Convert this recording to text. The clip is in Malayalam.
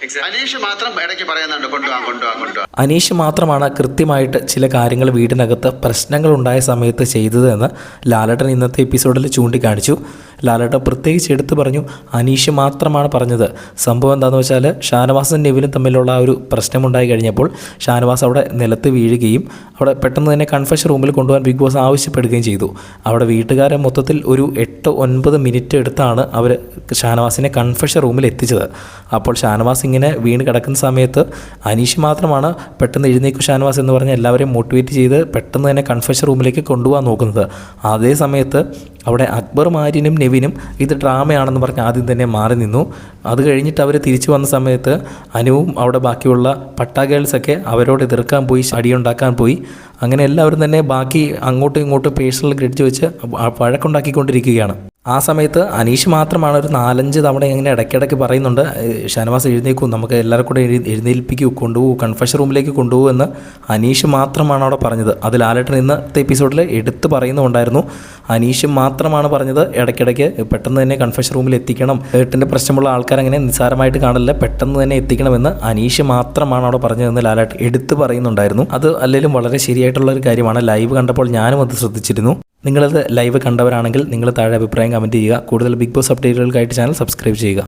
അനീഷ് മാത്രം ഇടയ്ക്ക് പറയുന്നുണ്ട് കൊണ്ടുപോകാം. അനീഷ് മാത്രമാണ് കൃത്യമായിട്ട് ചില കാര്യങ്ങൾ വീടിനകത്ത് പ്രശ്നങ്ങളുണ്ടായ സമയത്ത് ചെയ്തതെന്ന് ലാലേട്ടൻ ഇന്നത്തെ എപ്പിസോഡിൽ ചൂണ്ടിക്കാണിച്ചു. ലാലേട്ടൻ പ്രത്യേകിച്ച് എടുത്തു പറഞ്ഞു അനീഷ് മാത്രമാണ് പറഞ്ഞത്. സംഭവം എന്താണെന്ന് വെച്ചാൽ ഷാനവാസും നെവിനും തമ്മിലുള്ള ഒരു പ്രശ്നമുണ്ടായി കഴിഞ്ഞപ്പോൾ ഷാനവാസ് അവിടെ നിലത്ത് വീഴുകയും അവിടെ പെട്ടെന്ന് തന്നെ കൺഫഷൻ റൂമിൽ കൊണ്ടുപോകാൻ ബിഗ് ബോസ് ആവശ്യപ്പെടുകയും ചെയ്തു. അവിടെ വീട്ടുകാരെ മൊത്തത്തിൽ ഒരു 8-9 മിനിറ്റ് എടുത്താണ് അവർ ഷാനവാസിനെ കൺഫഷൻ റൂമിൽ എത്തിച്ചത്. അപ്പോൾ ഷാനവാസ് ഇങ്ങനെ വീണ് കിടക്കുന്ന സമയത്ത് അനീഷ് മാത്രമാണ് പെട്ടെന്ന് എഴുന്നേക്കും ഷാനവാസ് എന്ന് പറഞ്ഞ് എല്ലാവരെയും മോട്ടിവേറ്റ് ചെയ്ത് പെട്ടെന്ന് തന്നെ കൺഫഷൻ റൂമിലേക്ക് കൊണ്ടുപോകാൻ നോക്കുന്നത്. അതേ സമയത്ത് അവിടെ അക്ബറും ആര്യനും നെവിനും ഇത് ഡ്രാമയാണെന്ന് പറഞ്ഞ് ആദ്യം തന്നെ മാറി നിന്നു. അത് കഴിഞ്ഞിട്ട് അവർ തിരിച്ചു വന്ന സമയത്ത് അനുവും അവിടെ ബാക്കിയുള്ള പട്ടാ ഗേൾസൊക്കെ അവരോട് എതിർക്കാൻ പോയി, അടിയുണ്ടാക്കാൻ പോയി. അങ്ങനെ എല്ലാവരും തന്നെ ബാക്കി അങ്ങോട്ടും ഇങ്ങോട്ടും പേഴ്സണൽ ഗ്രഡ്ജ് വെച്ച് വഴക്കുണ്ടാക്കിക്കൊണ്ടിരിക്കുകയാണ്. ആ സമയത്ത് അനീഷ് മാത്രമാണ് ഒരു 4-5 തവണ ഇങ്ങനെ ഇടയ്ക്കിടയ്ക്ക് പറയുന്നുണ്ട് ഷാനവാസ് എഴുന്നേക്കും, നമുക്ക് എല്ലാവരും കൂടെ എഴുന്നേൽപ്പിക്കൂ, കൊണ്ടുപോകും, കൺഫഷൻ റൂമിലേക്ക് കൊണ്ടുപോകും എന്ന് അനീഷ് മാത്രമാണ് അവിടെ പറഞ്ഞത്. അത് ലാലേട്ടൻ ഇന്നത്തെ എപ്പിസോഡിൽ എടുത്ത് പറയുന്നുണ്ടായിരുന്നു. അനീഷ് മാത്രമാണ് പറഞ്ഞത് ഇടയ്ക്കിടയ്ക്ക് പെട്ടെന്ന് തന്നെ കൺഫഷൻ റൂമിൽ എത്തിക്കണം, ഏട്ടിൻ്റെ പ്രശ്നമുള്ള ആൾക്കാരങ്ങനെ നിസ്സാരമായിട്ട് കാണില്ല, പെട്ടെന്ന് തന്നെ എത്തിക്കണമെന്ന് അനീഷ് മാത്രമാണ് അവിടെ പറഞ്ഞതെന്ന് ലാലേട്ടൻ എടുത്ത് പറയുന്നുണ്ടായിരുന്നു. അത് അല്ലെങ്കിലും വളരെ ശരിയായിട്ടുള്ള ഒരു കാര്യമാണ്. ലൈവ് കണ്ടപ്പോൾ ഞാനും അത് ശ്രദ്ധിച്ചിരുന്നു. നിങ്ങളത് ലൈവ് കണ്ടവരാണെങ്കിൽ നിങ്ങൾ താഴെ അഭിപ്രായം കമൻറ്റ് ചെയ്യുക. കൂടുതൽ ബിഗ് ബോസ് അപ്ഡേറ്റുകൾക്കായിട്ട് ചാനൽ സബ്സ്ക്രൈബ് ചെയ്യുക.